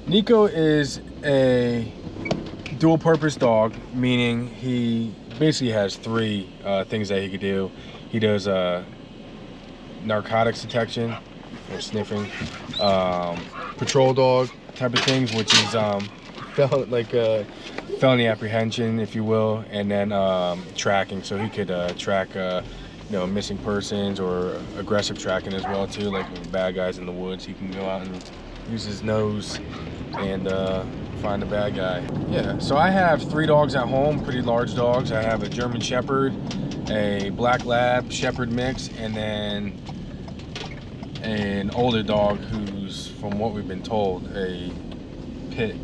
Nico is a dual-purpose dog, meaning he basically has three things that he could do. He does narcotics detection or sniffing, patrol dog type of things, which is felony apprehension, if you will, and then tracking. So he could track missing persons or aggressive tracking as well too, like bad guys in the woods. He can go out and use his nose and find a bad guy. Yeah, so I have 3 dogs at home, pretty large dogs. I have a German Shepherd, a Black Lab Shepherd mix, and then an older dog who's, from what we've been told, a pit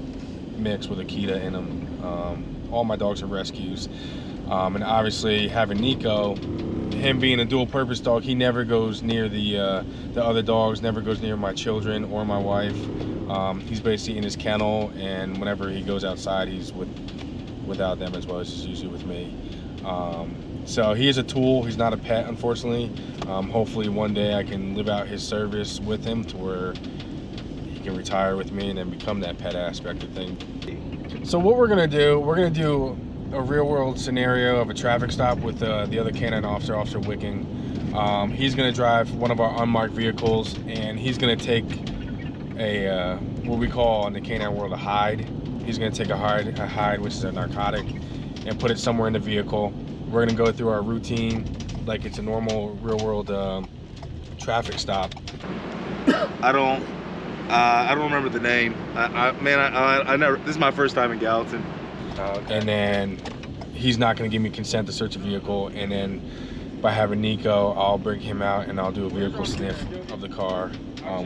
mix with Akita in them. All my dogs are rescues. And obviously having Nico, him being a dual purpose dog, he never goes near the other dogs, never goes near my children or my wife. He's basically in his kennel, and whenever he goes outside, he's without them as well. It's just usually with me. So he is a tool. He's not a pet, unfortunately. Hopefully one day I can live out his service with him to where he can retire with me and then become that pet aspect of things. So what we're gonna do a real world scenario of a traffic stop with the other canine officer, Officer Wicking. He's gonna drive one of our unmarked vehicles, and he's gonna take a what we call in the canine world a hide. He's gonna take a hide, which is a narcotic, and put it somewhere in the vehicle. We're gonna go through our routine like it's a normal real world traffic stop. I don't remember the name. I never. This is my first time in Gallatin. Okay. And then he's not going to give me consent to search a vehicle, and then by having Nico, I'll bring him out and I'll do a vehicle sniff of the car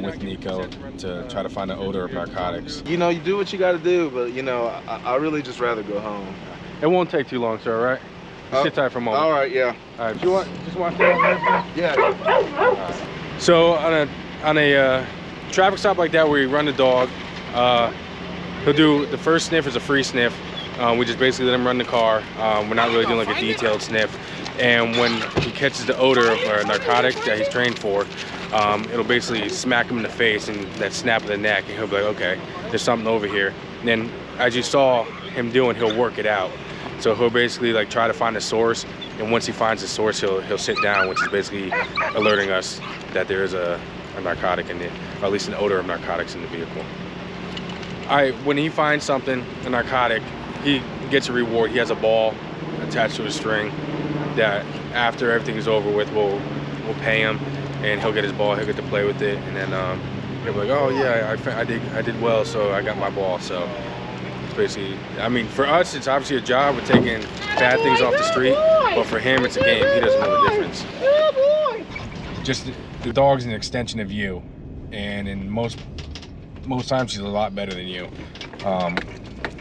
with Nico to try to find an odor of narcotics. You know, you do what you got to do, but you know, I really just rather go home. It won't take too long, sir. All right? Sit tight for a moment. All right, yeah. All right. Just want to stay on there? Yeah. Right. So on a traffic stop like that where you run the dog, he'll do the first sniff is a free sniff. We just basically let him run the car. We're not really doing like a detailed sniff. And when he catches the odor of a narcotic that he's trained for, it'll basically smack him in the face and that snap of the neck, and he'll be like, okay, there's something over here. And then as you saw him doing, he'll work it out. So he'll basically like try to find the source, and once he finds the source, he'll sit down, which is basically alerting us that there is a narcotic in it, or at least an odor of narcotics in the vehicle. All right, when he finds something, a narcotic, he gets a reward. He has a ball attached to a string that after everything is over with, we'll pay him, and he'll get his ball, he'll get to play with it, and then he'll be like, oh yeah, I did well, so I got my ball. So it's basically, I mean, for us, it's obviously a job. We're taking bad things off the street, but for him, it's a game. He doesn't know the difference. Just the dog's an extension of you, and in most times he's a lot better than you.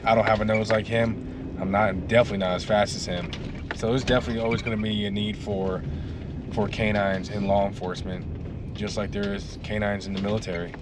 I don't have a nose like him. I'm definitely not as fast as him. So there's definitely always going to be a need for canines in law enforcement, just like there is canines in the military.